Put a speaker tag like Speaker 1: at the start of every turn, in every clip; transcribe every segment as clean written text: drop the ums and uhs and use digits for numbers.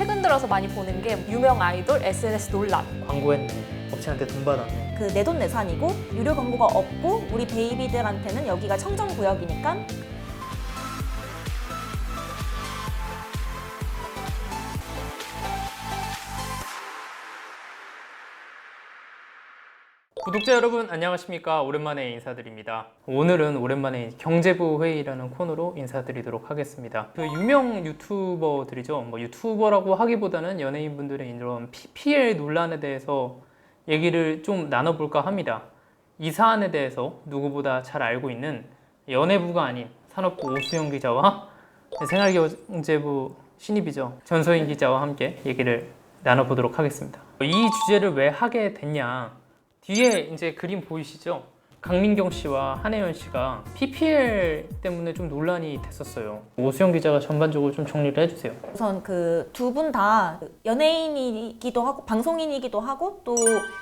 Speaker 1: 최근 들어서 많이 보는 게 유명 아이돌 SNS 논란.
Speaker 2: 광고했네. 업체한테 돈 받았네.
Speaker 3: 그 내돈내산이고 유료 광고가 없고 우리 베이비들한테는 여기가 청정구역이니까
Speaker 2: 구독자 여러분 안녕하십니까. 오랜만에 인사드립니다. 오늘은 오랜만에 경제부 회의라는 코너로 인사드리도록 하겠습니다. 그 유명 유튜버들이죠. 뭐 유튜버라고 하기보다는 연예인분들의 이런 PPL 논란에 대해서 얘기를 좀 나눠볼까 합니다. 이 사안에 대해서 누구보다 잘 알고 있는 연예부가 아닌 산업부 오수영 기자와 생활경제부 신입이죠. 전소인 기자와 함께 얘기를 나눠보도록 하겠습니다. 이 주제를 왜 하게 됐냐? 뒤에 이제 그림 보이시죠? 강민경 씨와 한혜연 씨가 PPL 때문에 좀 논란이 됐었어요. 오수영 기자가 전반적으로 좀 정리를 해주세요.
Speaker 3: 우선 그 두 분 다 연예인이기도 하고 방송인이기도 하고 또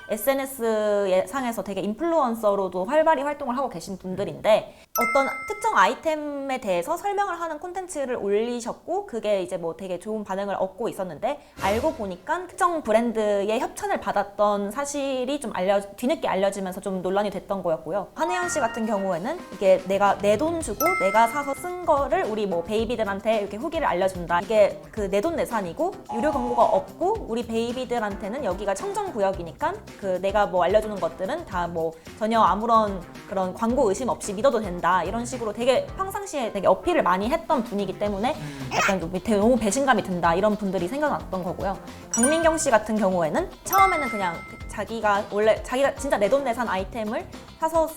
Speaker 3: SNS 상에서 되게 인플루언서로도 활발히 활동을 하고 계신 분들인데 어떤 특정 아이템에 대해서 설명을 하는 콘텐츠를 올리셨고 그게 이제 뭐 되게 좋은 반응을 얻고 있었는데 알고 보니까 특정 브랜드의 협찬을 받았던 사실이 좀 뒤늦게 알려지면서 좀 논란이 됐던 거였고요. 한혜연 씨 같은 경우에는 이게 내가 내 돈 주고 내가 사서 쓴 거를 우리 뭐 베이비들한테 이렇게 후기를 알려준다. 이게 그 내돈내산이고 유료 광고가 없고 우리 베이비들한테는 여기가 청정구역이니까 그 내가 뭐 알려주는 것들은 다 뭐 전혀 아무런 그런 광고 의심 없이 믿어도 된다. 이런 식으로 되게 평상시에 되게 어필을 많이 했던 분이기 때문에 약간 좀 되게 너무 배신감이 든다. 이런 분들이 생겨났던 거고요. 강민경 씨 같은 경우에는 처음에는 그냥 자기가 진짜 내돈내산 아이템을 사서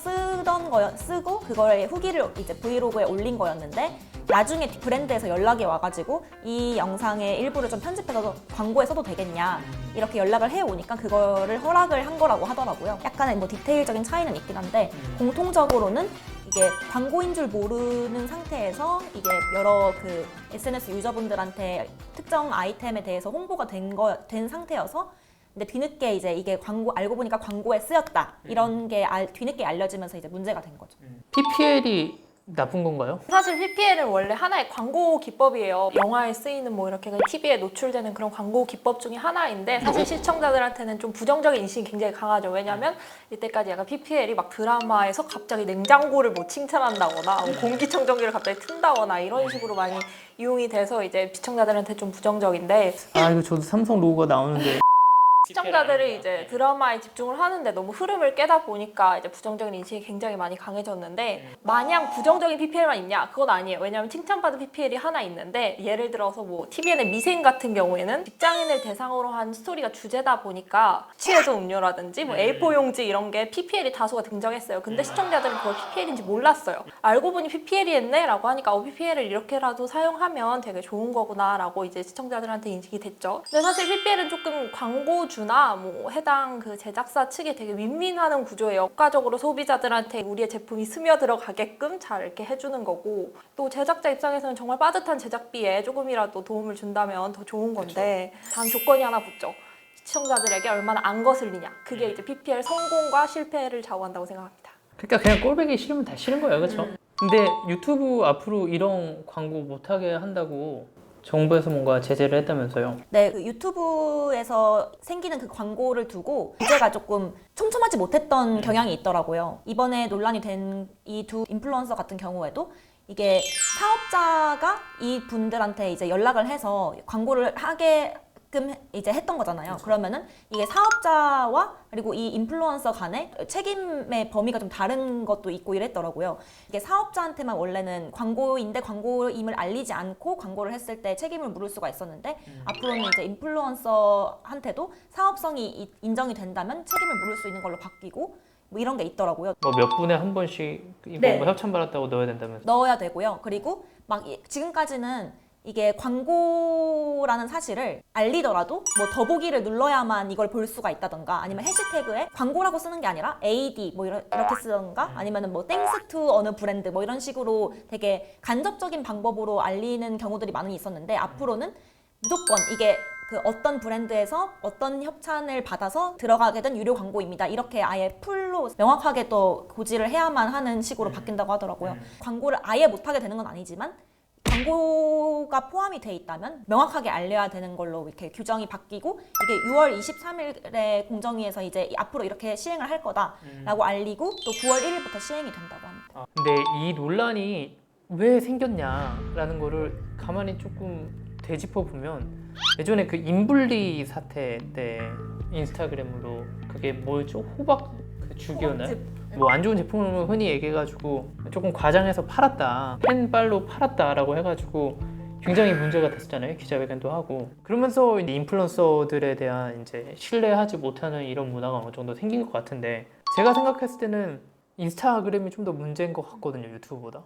Speaker 3: 쓰고 그거에 후기를 이제 브이로그에 올린 거였는데 나중에 브랜드에서 연락이 와가지고 이 영상의 일부를 좀 편집해서 광고에 써도 되겠냐 이렇게 연락을 해오니까 그거를 허락을 한 거라고 하더라고요. 약간의 뭐 디테일적인 차이는 있긴 한데 공통적으로는 이게 광고인 줄 모르는 상태에서 이게 여러 그 SNS 유저분들한테 특정 아이템에 대해서 홍보가 된 상태여서 근데 뒤늦게 이제 이게 알고 보니까 광고에 쓰였다 이런 게 뒤늦게 알려지면서 이제 문제가 된 거죠.
Speaker 2: PPL이 나쁜 건가요?
Speaker 1: 사실 PPL은 원래 하나의 광고 기법이에요. 영화에 쓰이는 뭐 이렇게 TV에 노출되는 그런 광고 기법 중에 하나인데 사실 시청자들한테는 좀 부정적인 인식이 굉장히 강하죠. 왜냐면 이때까지 약간 PPL이 막 드라마에서 갑자기 냉장고를 뭐 칭찬한다거나 뭐 공기청정기를 갑자기 튼다거나 이런 식으로 많이 이용이 돼서 이제 시청자들한테 좀 부정적인데
Speaker 2: 이거 저도 삼성 로고가 나오는데
Speaker 1: 시청자들이 이제 드라마에 집중을 하는데 너무 흐름을 깨다 보니까 이제 부정적인 인식이 굉장히 많이 강해졌는데 마냥 부정적인 PPL만 있냐? 그건 아니에요. 왜냐하면 칭찬받은 PPL이 하나 있는데 예를 들어서 뭐 TVN의 미생 같은 경우에는 직장인을 대상으로 한 스토리가 주제다 보니까 취해져 음료라든지 뭐 A4 용지 이런 게 PPL이 다수가 등장했어요. 근데 시청자들은 그걸 PPL인지 몰랐어요. 알고 보니 PPL이 했네? 라고 하니까 PPL을 이렇게라도 사용하면 되게 좋은 거구나 라고 이제 시청자들한테 인식이 됐죠. 근데 사실 PPL은 조금 광고주나 뭐 해당 그 제작사 측에 되게 윈윈하는 구조예요. 효과적으로 소비자들한테 우리의 제품이 스며들어 가게끔 잘 이렇게 해주는 거고 또 제작자 입장에서는 정말 빠듯한 제작비에 조금이라도 도움을 준다면 더 좋은 건데 단 조건이 하나 붙죠. 시청자들에게 얼마나 안 거슬리냐. 그게 이제 PPL 성공과 실패를 좌우한다고 생각합니다.
Speaker 2: 그러니까 그냥 꼴보기 싫으면 다 싫은 거예요, 그렇죠? 근데 유튜브 앞으로 이런 광고 못하게 한다고 정부에서 뭔가 제재를 했다면서요?
Speaker 3: 네, 그 유튜브에서 생기는 그 광고를 두고 규제가 조금 촘촘하지 못했던 경향이 있더라고요. 이번에 논란이 된 이 두 인플루언서 같은 경우에도 이게 사업자가 이 분들한테 이제 연락을 해서 광고를 하게끔 이제 했던 거잖아요. 그러면은 이게 사업자와 그리고 이 인플루언서 간의 책임의 범위가 좀 다른 것도 있고 이랬더라고요. 이게 사업자한테만 원래는 광고인데 광고임을 알리지 않고 광고를 했을 때 책임을 물을 수가 있었는데 앞으로는 이제 인플루언서한테도 사업성이 인정이 된다면 책임을 물을 수 있는 걸로 바뀌고 뭐 이런 게 있더라고요.
Speaker 2: 뭐 몇 분에 한 번씩 이거
Speaker 3: 네.
Speaker 2: 뭐 협찬받았다고 넣어야 된다면서?
Speaker 3: 넣어야 되고요. 그리고 막 지금까지는 이게 광고라는 사실을 알리더라도 뭐 더보기를 눌러야만 이걸 볼 수가 있다던가 아니면 해시태그에 광고라고 쓰는 게 아니라 AD 뭐 이렇게 쓰던가 아니면은 뭐 땡스 투 어느 브랜드 뭐 이런 식으로 되게 간접적인 방법으로 알리는 경우들이 많이 있었는데 앞으로는 무조건 이게 그 어떤 브랜드에서 어떤 협찬을 받아서 들어가게 된 유료 광고입니다. 이렇게 아예 풀로 명확하게 또 고지를 해야만 하는 식으로 바뀐다고 하더라고요. 광고를 아예 못하게 되는 건 아니지만 광고가 포함이 돼 있다면 명확하게 알려야 되는 걸로 이렇게 규정이 바뀌고 이게 6월 23일에 공정위에서 이제 앞으로 이렇게 시행을 할 거다라고 알리고 또 9월 1일부터 시행이 된다고 합니다.
Speaker 2: 근데 이 논란이 왜 생겼냐라는 거를 가만히 조금 되짚어 보면 예전에 그 인블리 사태 때 인스타그램으로 그게 뭐였죠? 호박 그 죽이었나요? 뭐 안 좋은 제품을 흔히 얘기해가지고 조금 과장해서 팔았다, 팬빨로 팔았다라고 해가지고 굉장히 문제가 됐었잖아요. 기자회견도 하고. 그러면서 이제 인플루언서들에 대한 이제 신뢰하지 못하는 이런 문화가 어느 정도 생긴 것 같은데, 제가 생각했을 때는 인스타그램이 좀 더 문제인 것 같거든요, 유튜브보다.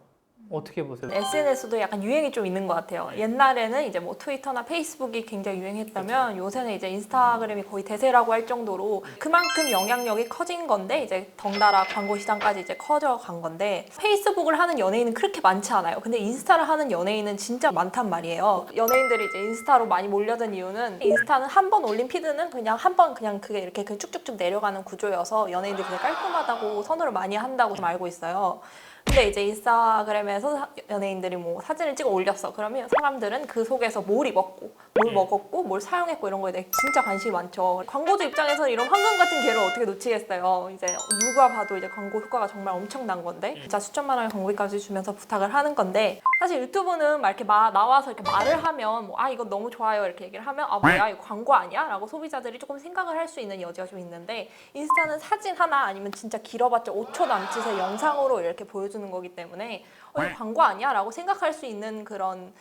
Speaker 2: 어떻게 보세요?
Speaker 1: SNS도 약간 유행이 좀 있는 것 같아요. 옛날에는 이제 뭐 트위터나 페이스북이 굉장히 유행했다면 요새는 이제 인스타그램이 거의 대세라고 할 정도로 그만큼 영향력이 커진 건데 이제 덩달아 광고 시장까지 이제 커져간 건데, 페이스북을 하는 연예인은 그렇게 많지 않아요. 근데 인스타를 하는 연예인은 진짜 많단 말이에요. 연예인들이 이제 인스타로 많이 몰려든 이유는 인스타는 한 번 올린 피드는 그냥 한 번 그냥 그게 이렇게 쭉쭉쭉 내려가는 구조여서 연예인들이 되게 깔끔하다고 선호를 많이 한다고 좀 알고 있어요. 근데 이제 인스타그램에서 연예인들이 뭐 사진을 찍어 올렸어. 그러면 사람들은 그 속에서 뭘 입었고, 뭘 먹었고, 뭘 사용했고 이런 거에 대해 진짜 관심이 많죠. 광고주 입장에서는 이런 황금 같은 기회를 어떻게 놓치겠어요. 이제 누가 봐도 이제 광고 효과가 정말 엄청난 건데 진짜 수천만 원의 광고비까지 주면서 부탁을 하는 건데, 사실 유튜브는 막 이렇게 나와서 이렇게 말을 하면 뭐, 아 이거 너무 좋아요 이렇게 얘기를 하면 아 뭐야 이거 광고 아니야? 라고 소비자들이 조금 생각을 할 수 있는 여지가 좀 있는데, 인스타는 사진 하나 아니면 진짜 길어봤자 5초 남짓의 영상으로 이렇게 보여주는 거기 때문에 이거 광고 아니야? 라고 생각할 수 있는 그런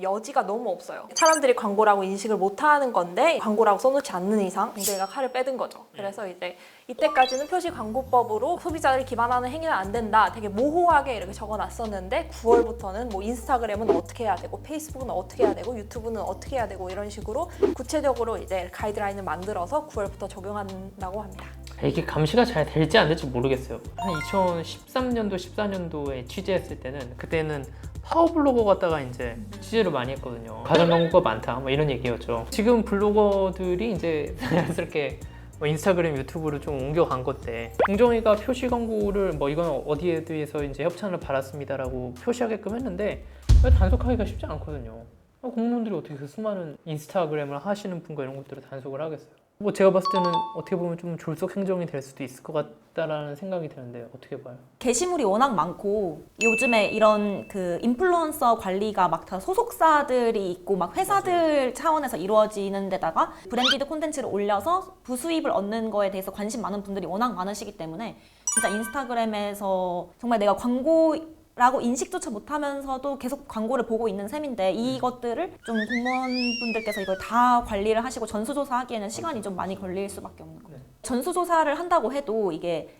Speaker 1: 여지가 너무 없어요. 사람들이 광고라고 인식을 못하는 건데 광고라고 써놓지 않는 이상 공정위가 칼을 빼든 거죠. 그래서 이제 이때까지는 표시광고법으로 소비자를 기반하는 행위는 안 된다, 되게 모호하게 이렇게 적어놨었는데 9월부터는 뭐 인스타그램은 어떻게 해야 되고 페이스북은 어떻게 해야 되고 유튜브는 어떻게 해야 되고 이런 식으로 구체적으로 이제 가이드라인을 만들어서 9월부터 적용한다고 합니다.
Speaker 2: 이게 감시가 잘 될지 안 될지 모르겠어요. 한 2013년도, 14년도에 취재했을 때는 그때는 파워블로거 갖다가 이제 취재를 많이 했거든요. 가전 광고가 많다, 뭐 이런 얘기였죠. 지금 블로거들이 이제 자연스럽게 뭐 인스타그램, 유튜브로 좀 옮겨간 건데, 공정위가 표시 광고를 뭐 이건 어디에 대해서 이제 협찬을 받았습니다라고 표시하게끔 했는데 단속하기가 쉽지 않거든요. 공무원들이 어떻게 그 수많은 인스타그램을 하시는 분과 이런 것들을 단속을 하겠어요? 뭐 제가 봤을 때는 어떻게 보면 좀 졸속 행정이 될 수도 있을 것 같다라는 생각이 드는데 어떻게 봐요?
Speaker 3: 게시물이 워낙 많고 요즘에 이런 그 인플루언서 관리가 막 다 소속사들이 있고 막 회사들 차원에서 이루어지는 데다가 브랜디드 콘텐츠를 올려서 부수입을 얻는 거에 대해서 관심 많은 분들이 워낙 많으시기 때문에 진짜 인스타그램에서 정말 내가 광고라고 인식조차 못하면서도 계속 광고를 보고 있는 셈인데, 이것들을 좀 공무원분들께서 이걸 다 관리를 하시고 전수조사하기에는 시간이 좀 많이 걸릴 수밖에 없는 거예요. 전수조사를 한다고 해도 이게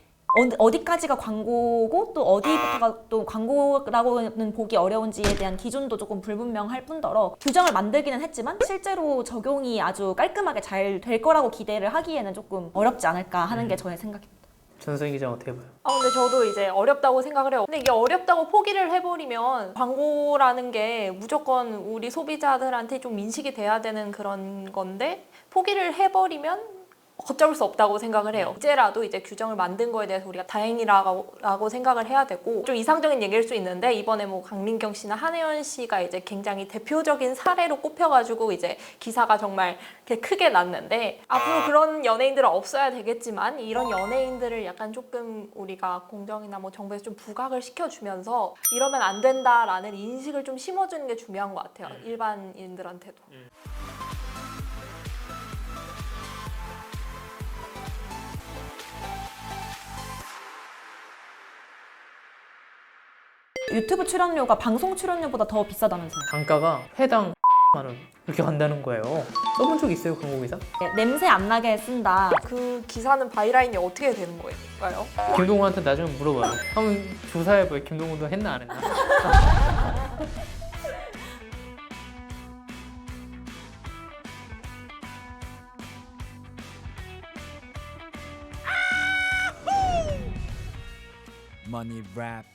Speaker 3: 어디까지가 광고고 또 어디부터가 또 광고라고는 보기 어려운지에 대한 기준도 조금 불분명할 뿐더러 규정을 만들기는 했지만 실제로 적용이 아주 깔끔하게 잘 될 거라고 기대를 하기에는 조금 어렵지 않을까 하는 게 저의 생각입니다.
Speaker 2: 전성희 기자 어떻게 봐요?
Speaker 1: 근데 저도 이제 어렵다고 생각을 해요. 근데 이게 어렵다고 포기를 해버리면 광고라는 게 무조건 우리 소비자들한테 좀 인식이 돼야 되는 그런 건데, 포기를 해버리면 어쩔 수 없다고 생각을 해요. 이제라도 이제 규정을 만든 거에 대해서 우리가 다행이라고 생각을 해야 되고, 좀 이상적인 얘기일 수 있는데 이번에 뭐 강민경 씨나 한혜연 씨가 이제 굉장히 대표적인 사례로 꼽혀가지고 이제 기사가 정말 크게 났는데, 앞으로 그런 연예인들은 없어야 되겠지만 이런 연예인들을 약간 조금 우리가 공정이나 뭐 정부에서 좀 부각을 시켜주면서 이러면 안 된다라는 인식을 좀 심어주는 게 중요한 것 같아요. 일반인들한테도.
Speaker 3: 유튜브 출연료가 방송 출연료보다 더 비싸다면서요.
Speaker 2: 단가가 회당 만 원 이렇게 간다는 거예요. 써본 적 있어요, 광고기사?
Speaker 3: 냄새 안 나게 쓴다.
Speaker 1: 그 기사는 바이라인이 어떻게 되는 거예요?
Speaker 2: 김동훈한테 나중에 물어봐요. 한번 조사해봐요. 김동훈도 했나 안 했나?
Speaker 4: Money rap